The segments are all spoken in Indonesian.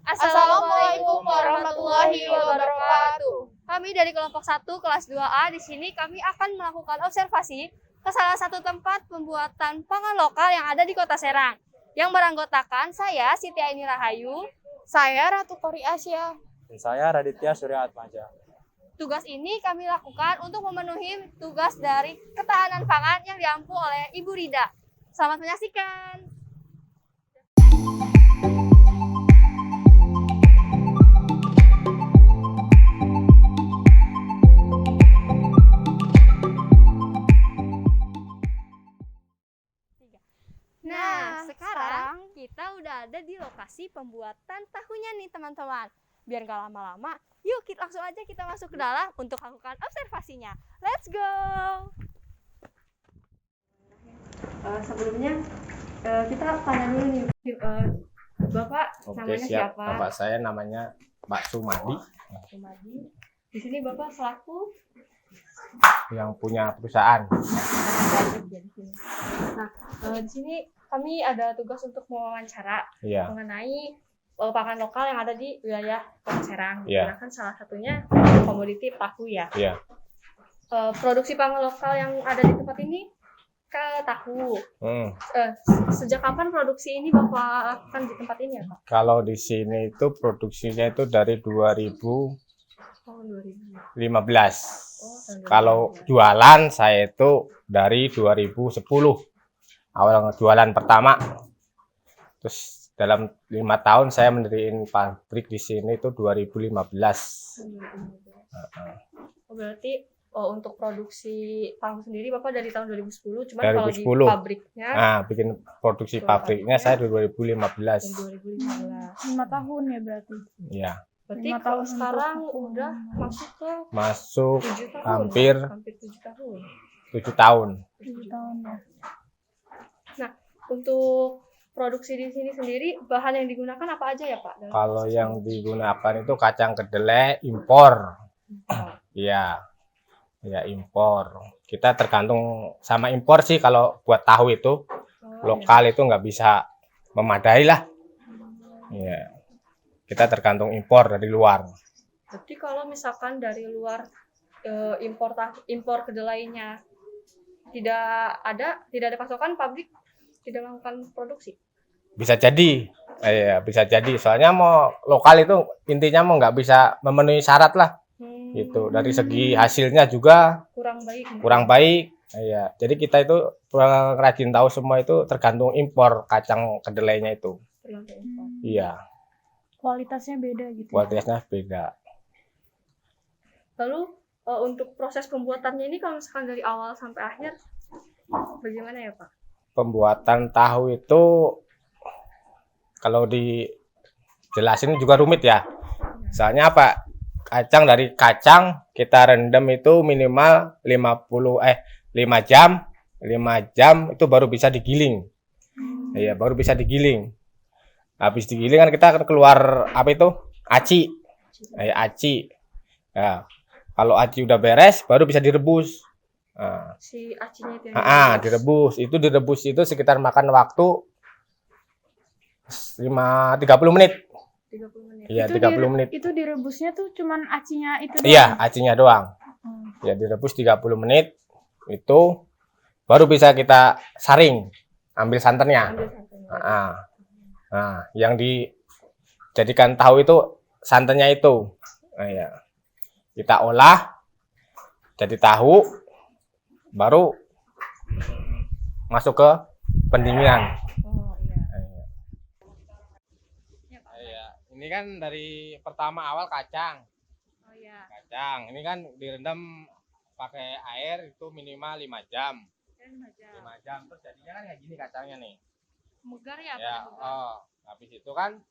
Assalamualaikum warahmatullahi wabarakatuh. Kami dari kelompok 1 kelas 2A di sini kami akan melakukan observasi ke salah satu tempat pembuatan pangan lokal yang ada di Kota Serang. Yang beranggotakan saya Siti Aini Rahayu, Saya Ratu Kori Asia. Dan saya Raditya Surya Atmaja. Tugas ini kami lakukan untuk memenuhi tugas dari ketahanan pangan yang diampu oleh Ibu Rida. Selamat menyaksikan. Nah, sekarang kita udah ada di lokasi pembuatan tahunya nih teman-teman. Biar nggak lama-lama, yuk langsung aja kita masuk ke dalam untuk lakukan observasinya. Let's go! Sebelumnya kita tanya dulu nih, Bapak namanya siap. siapa? Bapak saya namanya Pak Sumadi, Sumadi. Di sini Bapak selaku yang punya perusahaan. Nah, di sini kami ada tugas untuk mewawancara Iya. mengenai pangan lokal yang ada di wilayah Kota Serang. Iya. Menggunakan salah satunya komoditi tahu ya. Iya. Produksi pangan lokal yang ada di tempat ini tahu. Sejak kapan produksi ini Bapak lakukan di tempat ini ya Pak? Kalau di sini itu produksinya itu dari 2015. Tahun 2000. Tahun 2015. Kalau jualan saya itu dari 2010. Awal jualan pertama. Terus dalam 5 tahun saya mendirikan pabrik di sini itu 2015. Berarti untuk produksi tahu sendiri Bapak dari tahun 2010, cuman 2010. kalau di pabriknya Bikin produksi pabriknya saya 2015. 2015. 5 tahun ya berarti. Iya. Berarti 5 kalau tahun sekarang untuk- udah masuk ke Masuk 7 tahun. hampir Hampir 7 tahun. 7 tahun. 7 tahun ya. Nah, untuk produksi di sini sendiri bahan yang digunakan apa aja ya Pak? Dalam Kalau proses yang digunakan itu kacang kedelai impor. Iya. Ya impor. Kita tergantung sama impor sih kalau buat tahu itu. Lokal itu nggak bisa memadai lah. Iya. Kita tergantung impor dari luar. Jadi kalau misalkan dari luar impor kedelainya tidak ada pasokan, pabrik tidak melakukan produksi. Bisa jadi. Iya, bisa jadi. Soalnya mau lokal itu intinya mau nggak bisa memenuhi syarat lah. Gitu. Dari segi hasilnya juga Kurang baik. Iya. Jadi kita itu pengrajin tahu semua itu tergantung impor kacang kedelainya itu. Tergantung impor. Iya. Kualitasnya beda gitu. Kualitasnya beda. Lalu untuk proses pembuatannya ini kalau misalkan dari awal sampai akhir bagaimana ya Pak? Pembuatan tahu itu kalau dijelasin juga rumit ya. Soalnya apa? Dari kacang kita rendam itu minimal 5 jam. 5 jam itu baru bisa digiling. Iya, baru bisa digiling. Habis digiling kan kita akan keluar apa itu? Aci. Aci. Ya. Kalau aci udah beres baru bisa direbus. Si acinya itu yang direbus. Direbus itu sekitar makan waktu 30 menit. 30 menit. Iya, 30 menit. Itu direbusnya tuh cuman acinya itu doang. Iya, acinya doang. Ya, direbus 30 menit. Itu baru bisa kita saring, ambil santannya. Nah, yang dijadikan tahu itu santannya itu. Nah, ya. Kita olah jadi tahu, baru masuk ke pendinginan. Ini kan dari pertama awal kacang. Kacang. Ini kan direndam pakai air itu minimal 5 jam. 5 jam. Terus jadinya kan kayak gini kacangnya nih. Megar ya? Ya, habis itu kan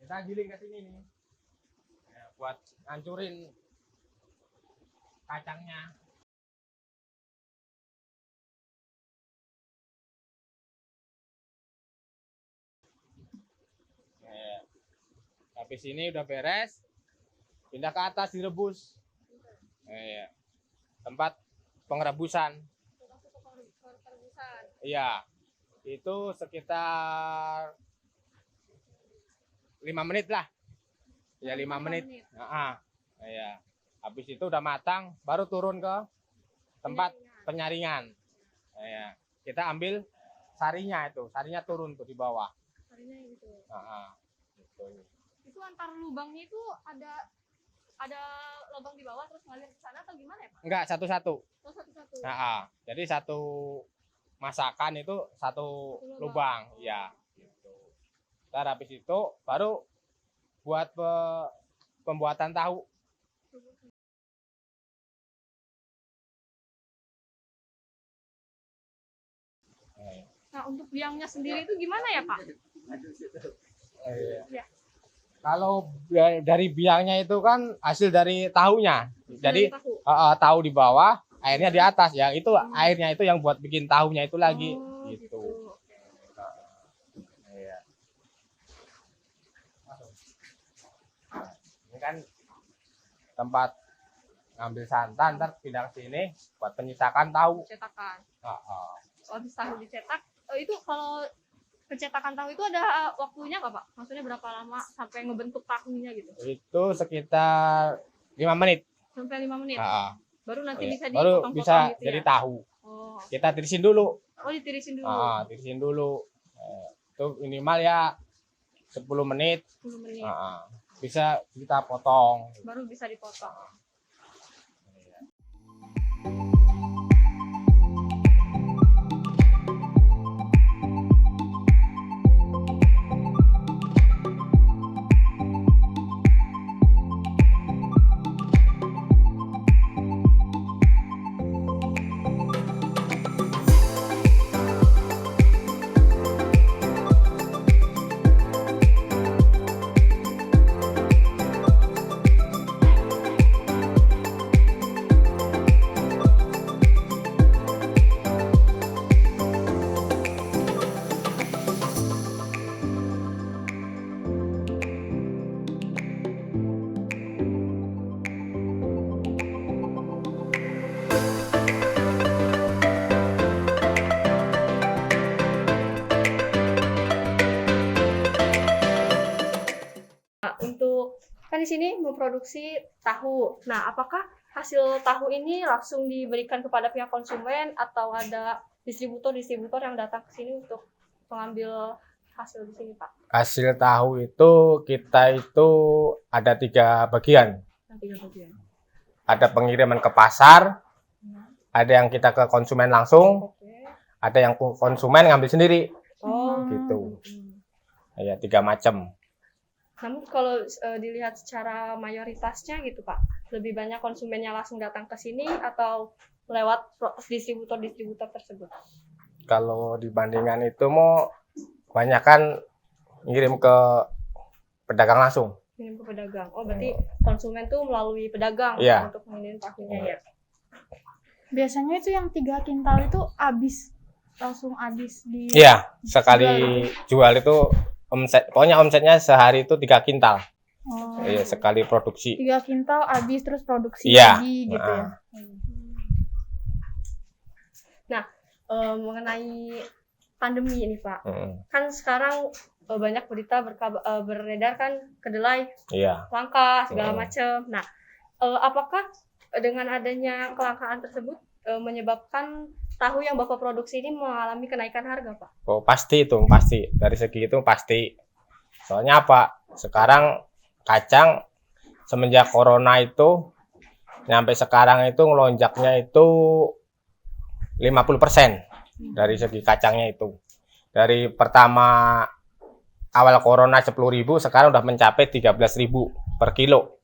kita giling ke sini nih. Ya, buat ngancurin kacangnya. Habis ini udah beres, pindah ke atas direbus. Tempat pengerebusan. Iya, itu sekitar 5 menit lah. Ya 5 menit. Ya. Habis itu udah matang, baru turun ke tempat penyaringan. Ya. Kita ambil sarinya itu, sarinya turun tuh di bawah. Sarinya gitu. Gitu. Itu antar lubangnya itu ada lubang di bawah terus ngalir ke sana atau gimana ya Pak? Enggak, satu-satu. Oh, satu-satu. Jadi satu masakan itu satu lubang. Ya, gitu. Ntar habis itu baru buat pembuatan tahu. Nah, untuk biangnya sendiri itu gimana ya Pak? Ya. Kalau dari biangnya itu kan hasil dari tahunya. Jadi tahu di bawah, airnya di atas ya. Itu airnya itu yang buat bikin tahunya itu lagi gitu. Iya. Ini kan tempat ngambil santan, ntar pindah ke sini buat penyisakan tahu. Cetakan. Habis tahu dicetak, itu kalau pencetakan tahu itu ada waktunya nggak Pak? Maksudnya berapa lama sampai ngebentuk tahunya gitu? Itu sekitar 5 menit. Sampai 5 menit? Baru nanti bisa baru bisa gitu jadi ya? tahu. Kita tirisin dulu. Oh, ditirisin dulu? Tirisin dulu. Itu minimal ya 10 menit. 10 menit. Bisa kita potong. Baru bisa dipotong. Untuk kan di sini memproduksi tahu. Nah, apakah hasil tahu ini langsung diberikan kepada pihak konsumen atau ada distributor yang datang ke sini untuk mengambil hasil di sini, Pak? Hasil tahu itu kita itu ada 3 bagian. 3 bagian. Ada pengiriman ke pasar, ada yang kita ke konsumen langsung, ada yang konsumen ngambil sendiri. Gitu. Ya 3 macam. Namun kalau dilihat secara mayoritasnya gitu Pak, lebih banyak konsumennya langsung datang ke sini atau lewat distributor tersebut? Kalau dibandingkan itu mau kebanyakan ngirim ke pedagang langsung. Ngirim ke pedagang. Oh, berarti konsumen tuh melalui pedagang untuk mengirim tahunya ya? Biasanya itu yang 3 kintal itu langsung habis di. Iya, sekali jual itu omsetnya sehari itu 3 kintal. Iya, sekali produksi. 3 kintal habis terus produksi lagi gitu ya. Nah, mengenai pandemi ini Pak, kan sekarang banyak berita beredar kan kedelai langka segala macam. Nah, apakah dengan adanya kelangkaan tersebut menyebabkan tahu yang Bapak produksi ini mengalami kenaikan harga, Pak? Oh, pasti itu, pasti. Dari segi itu pasti. Soalnya apa? Sekarang kacang semenjak corona itu sampai sekarang itu ngelonjaknya itu 50% dari segi kacangnya itu. Dari pertama awal corona 10.000, sekarang udah mencapai 13.000 per kilo.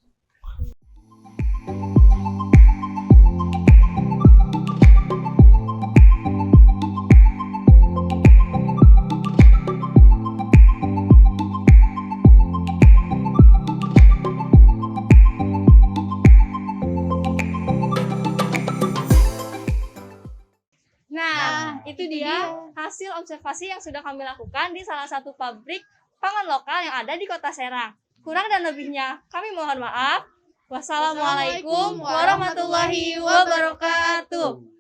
Itu dia hasil observasi yang sudah kami lakukan di salah satu pabrik pangan lokal yang ada di Kota Serang. Kurang dan lebihnya kami mohon maaf. Wassalamualaikum warahmatullahi wabarakatuh.